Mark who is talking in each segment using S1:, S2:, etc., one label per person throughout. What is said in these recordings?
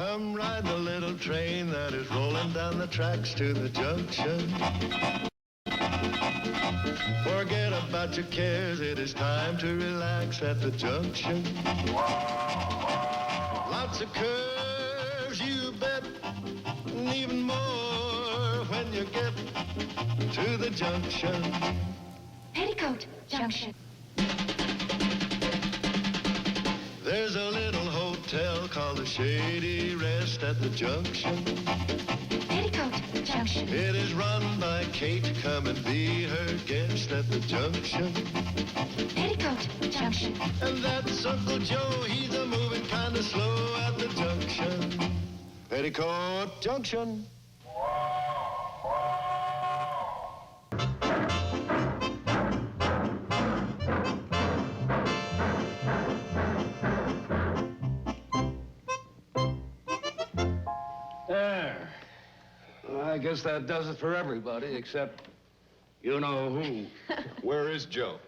S1: Come ride the little train that is rolling down the tracks to the junction. Forget about your cares, it is time to relax at the junction. Lots of curves, you bet, and even more when you get to the junction.
S2: Petticoat Junction.
S1: There's a little hotel called the Shady Rest at the junction.
S2: Petticoat Junction.
S1: It is run by Kate. Come and be her guest at the junction.
S2: Petticoat Junction.
S1: And that's Uncle Joe. He's a moving kind of slow at the junction. Petticoat Junction.
S3: There. Well, I guess that does it for everybody, except you know who.
S4: Where is Joe?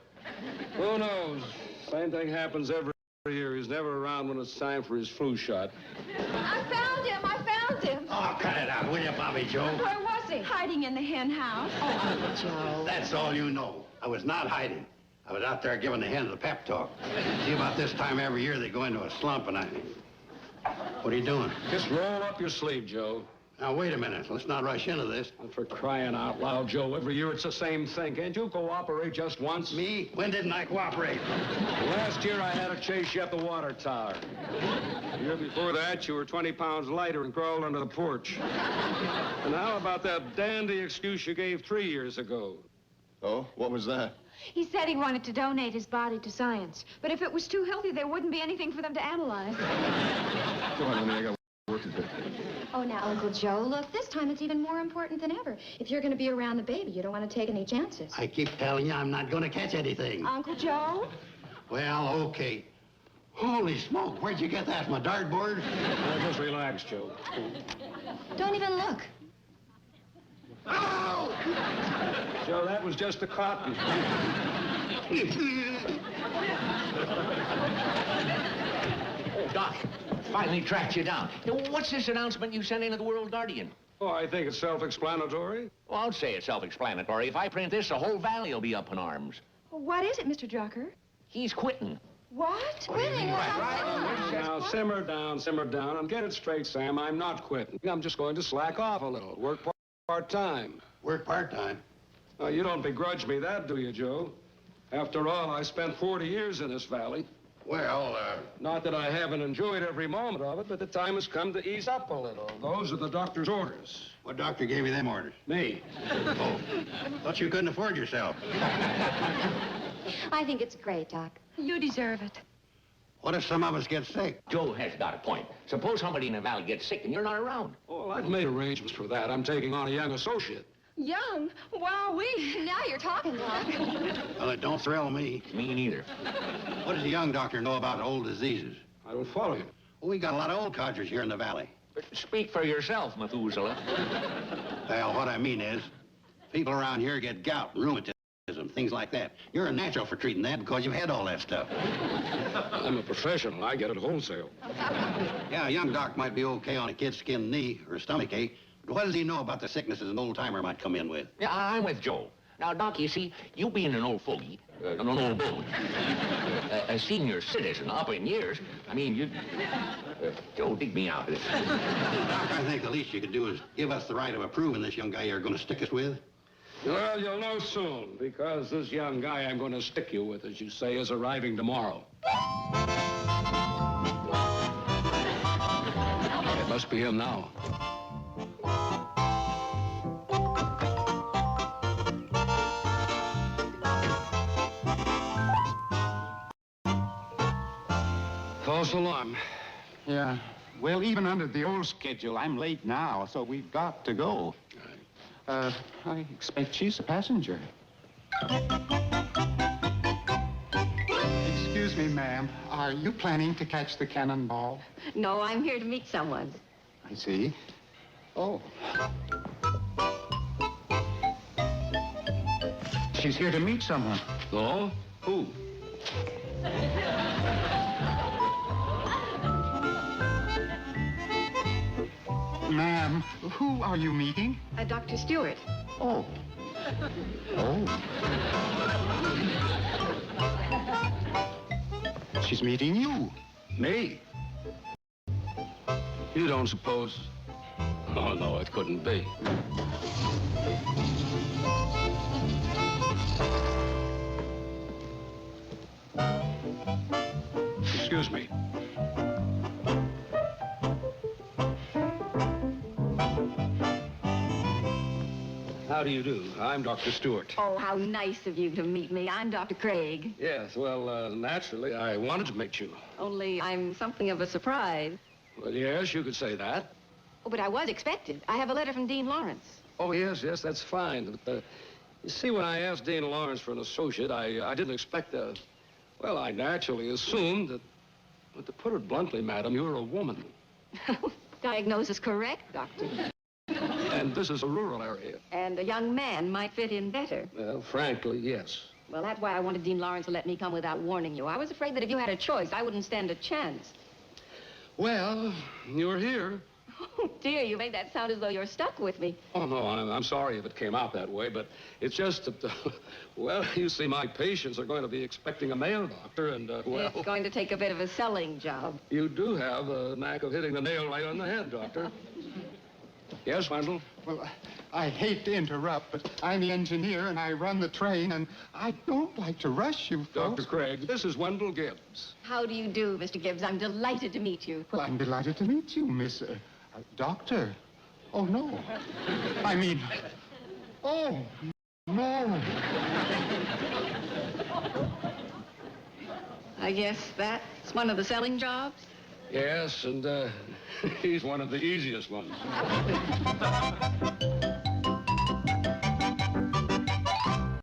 S3: Who knows? Same thing happens every year. He's never around when it's time for his flu shot.
S5: I found him.
S4: Oh, cut it out, will you, Bobby Joe?
S5: Where was he? Hiding in the hen house.
S2: Oh, Uncle Joe.
S4: That's all you know. I was not hiding. I was out there giving the hens a pep talk. See, about this time every year they go into a slump, and What are you doing?
S3: Just roll up your sleeve, Joe.
S4: Now, wait a minute. Let's not rush into this.
S3: And for crying out loud, Joe, every year it's the same thing. Can't you cooperate just once?
S4: Me? When didn't I cooperate?
S3: Last year I had to chase you up the water tower. The year before that, you were 20 pounds lighter and crawled under the porch. And how about that dandy excuse you gave 3 years ago?
S4: Oh, what was that?
S5: He said he wanted to donate his body to science. But if it was too healthy, there wouldn't be anything for them to analyze.
S4: Come on, honey, I got work to do.
S2: Oh, now, Uncle Joe, look, this time it's even more important than ever. If you're going to be around the baby, you don't want to take any chances.
S4: I keep telling you I'm not going to catch anything.
S5: Uncle Joe?
S4: Well, okay. Holy smoke, where'd you get that, from a dartboard?
S3: Now, just relax, Joe.
S2: Don't even look.
S4: Ow!
S3: Joe, that was just a cotton.
S6: Doc, finally tracked you down. Now, what's this announcement you sent into the World Guardian?
S3: Oh, I think it's self-explanatory.
S6: Well, I'll say it's self-explanatory. If I print this, the whole valley will be up in arms.
S5: What is it, Mr. Drucker?
S6: He's quitting.
S5: What?
S2: Quitting?
S3: Now, simmer down, and get it straight, Sam. I'm not quitting. I'm just going to slack off a little, work part-time.
S4: Work part-time.
S3: Now, you don't begrudge me that, do you, Joe? After all, I spent 40 years in this valley.
S4: Well,
S3: Not that I haven't enjoyed every moment of it, but the time has come to ease up a little. Those are the doctor's orders.
S4: what doctor gave you them orders?
S3: Me.
S4: Oh, thought you couldn't afford yourself.
S2: I think it's great, Doc.
S5: You deserve it.
S4: What if some of us get sick?
S6: Joe has got a point. Suppose somebody in the valley gets sick and you're not around.
S3: Oh, I've made arrangements for that. I'm taking on a young associate.
S5: Young? Wowee. Now you're talking, Doc.
S4: Well, it don't thrill me.
S6: Me neither.
S4: What does a young doctor know about old diseases?
S3: I don't follow you.
S4: Well, we got a lot of old codgers here in the valley.
S6: Speak for yourself, Methuselah.
S4: Well, what I mean is, people around here get gout, rheumatism, things like that. You're a natural for treating that because you've had all that stuff.
S3: I'm a professional. I get it wholesale.
S4: Yeah, a young doc might be okay on a kid's skinned knee or a stomach ache, but what does he know about the sicknesses an old-timer might come in with?
S6: Yeah, I'm with Joe. Now, Doc, you see, you being an old fogey, an old boat, a senior citizen up in years, I mean, you... Joe, dig me out of this.
S4: Doc, I think the least you could do is give us the right of approving this young guy you're going to stick us with.
S3: Well, you'll know soon, because this young guy I'm going to stick you with, as you say, is arriving tomorrow. It must be him now. False alarm.
S7: Yeah. Well, even under the old schedule, I'm late now, so we've got to go. I expect she's a passenger. Excuse me, ma'am. Are you planning to catch the cannonball?
S5: No, I'm here to meet someone.
S7: I see. Oh. She's here to meet someone.
S3: Oh? Who?
S7: Ma'am, who are you meeting?
S5: Dr. Stuart.
S7: Oh. Oh. She's meeting you.
S3: Me? You don't suppose... Oh, no, it couldn't be. Excuse me. How do you do? I'm Dr. Stuart.
S5: Oh, how nice of you to meet me. I'm Dr. Craig.
S3: Yes, well, naturally, I wanted to meet you.
S5: Only I'm something of a surprise.
S3: Well, yes, you could say that.
S5: Oh, but I was expected. I have a letter from Dean Lawrence.
S3: Oh, yes, that's fine. But, you see, when I asked Dean Lawrence for an associate, I didn't expect a... Well, I naturally assumed that... But to put it bluntly, madam, you're a woman.
S5: Diagnosis correct, Doctor.
S3: And this is a rural area.
S5: And a young man might fit in better.
S3: Well, frankly, yes.
S5: Well, that's why I wanted Dean Lawrence to let me come without warning you. I was afraid that if you had a choice, I wouldn't stand a chance.
S3: Well, you're here.
S5: Oh, dear, you made that sound as though you're stuck with me.
S3: Oh, no, I'm sorry if it came out that way, but it's just that, well, you see, my patients are going to be expecting a male doctor, and, well...
S5: It's going to take a bit of a selling job.
S3: You do have a knack of hitting the nail right on the head, Doctor. Yes, Wendell?
S7: Well, I hate to interrupt, but I'm the engineer and I run the train, and I don't like to rush you folks.
S3: Dr. Craig, this is Wendell Gibbs.
S5: How do you do, Mr. Gibbs? I'm delighted to meet you.
S7: Well, I'm delighted to meet you, Miss... Doctor. Oh, no. I mean... Oh, no.
S5: I guess that's one of the selling jobs?
S3: Yes, and he's one of the easiest ones.